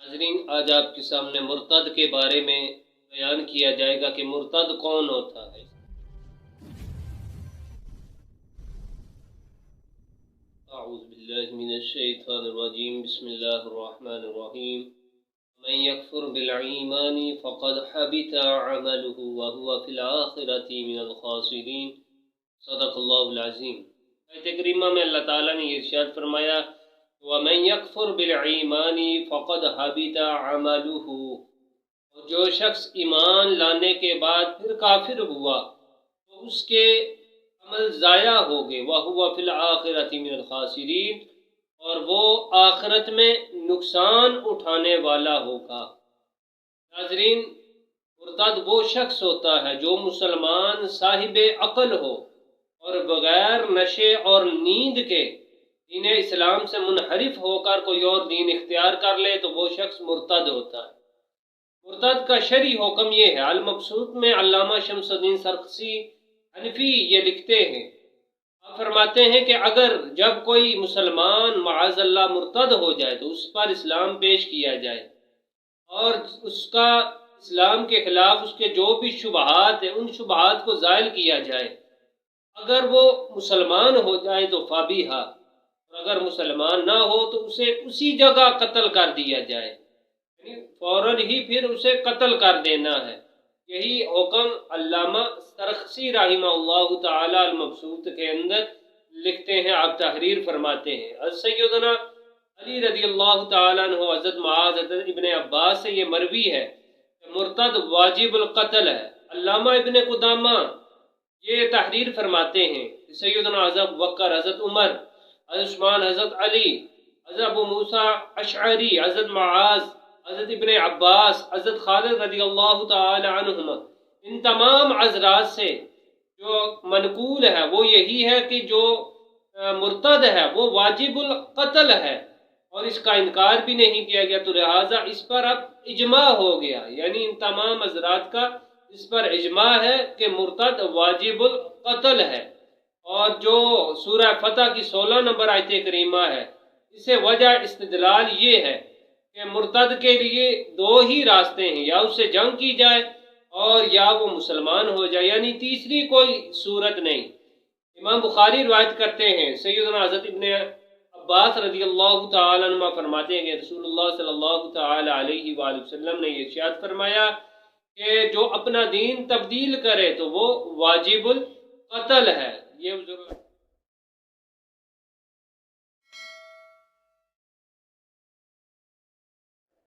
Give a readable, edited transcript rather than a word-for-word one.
ناظرین، آج آپ کے سامنے مرتد کے بارے میں بیان کیا جائے گا کہ مرتد کون ہوتا ہے۔ اعوذ باللہ من الشیطان الرجیم، بسم اللہ الرحمن الرحیم۔ من یکفر بالایمان فقد حبط عمله وهو فی الآخرۃ من الخاسرین۔ صدق اللہ العظیم۔ آیت کریمہ میں اللہ تعالیٰ نے یہ ارشاد فرمایا، وَمَن يَكْفُرْ بِالْإِيمَانِ فَقَدْ حَبِطَ عَمَلُهُ، اور جو شخص ایمان لانے کے بعد پھر کافر ہوا تو اس کے عمل ضائع ہو گئے، وَهُوَ فِي الْآخِرَةِ مِنَ الْخَاسِرِينَ، اور وہ آخرت میں نقصان اٹھانے والا ہوگا۔ ناظرین، مرتد وہ شخص ہوتا ہے جو مسلمان صاحب عقل ہو اور بغیر نشے اور نیند کے دین اسلام سے منحرف ہو کر کوئی اور دین اختیار کر لے تو وہ شخص مرتد ہوتا ہے۔ مرتد کا شرعی حکم یہ ہے۔ المبسوط میں علامہ شمس الدین سرخسی حنفی یہ لکھتے ہیں، آپ فرماتے ہیں کہ اگر جب کوئی مسلمان معاذ اللہ مرتد ہو جائے تو اس پر اسلام پیش کیا جائے اور اس کا اسلام کے خلاف اس کے جو بھی شبہات ہیں ان شبہات کو زائل کیا جائے۔ اگر وہ مسلمان ہو جائے تو فابیہا، اور اگر مسلمان نہ ہو تو اسے اسی جگہ قتل کر دیا جائے، یعنی فوراً ہی پھر اسے قتل کر دینا ہے۔ یہی حکم علامہ سرخسی رحمہ اللہ تعالی المبسوط کے اندر لکھتے ہیں، آپ تحریر فرماتے ہیں۔ از سیدنا علی رضی اللہ تعالیٰ عنہ، حضرت معاذ، حضرت ابن عباس سے یہ مروی ہے کہ مرتد واجب القتل ہے۔ علامہ ابن قدامہ یہ تحریر فرماتے ہیں، سیدنا حضرت بکر، حضرت عمر، حضرت عثمان، حضرت علی، حضرت ابو موسیٰ اشعری، حضرت معاذ، حضرت ابن عباس، حضرت خالد رضی اللہ تعالی عنہما، ان تمام حضرات سے جو منقول ہے وہ یہی ہے کہ جو مرتد ہے وہ واجب القتل ہے اور اس کا انکار بھی نہیں کیا گیا، تو لہٰذا اس پر اب اجماع ہو گیا، یعنی ان تمام حضرات کا اس پر اجماع ہے کہ مرتد واجب القتل ہے۔ اور جو سورہ فتح کی 16 نمبر آیت کریمہ ہے، اسے وجہ استدلال یہ ہے کہ مرتد کے لیے دو ہی راستے ہیں، یا اس سے جنگ کی جائے اور یا وہ مسلمان ہو جائے، یعنی تیسری کوئی صورت نہیں۔ امام بخاری روایت کرتے ہیں، سیدنا حضرت ابن عباس رضی اللہ تعالیٰ عنہ فرماتے ہیں کہ رسول اللہ صلی اللہ تعالیٰ علیہ وآلہ وسلم نے یہ ارشاد فرمایا کہ جو اپنا دین تبدیل کرے تو وہ واجب القتل ہے۔ یہ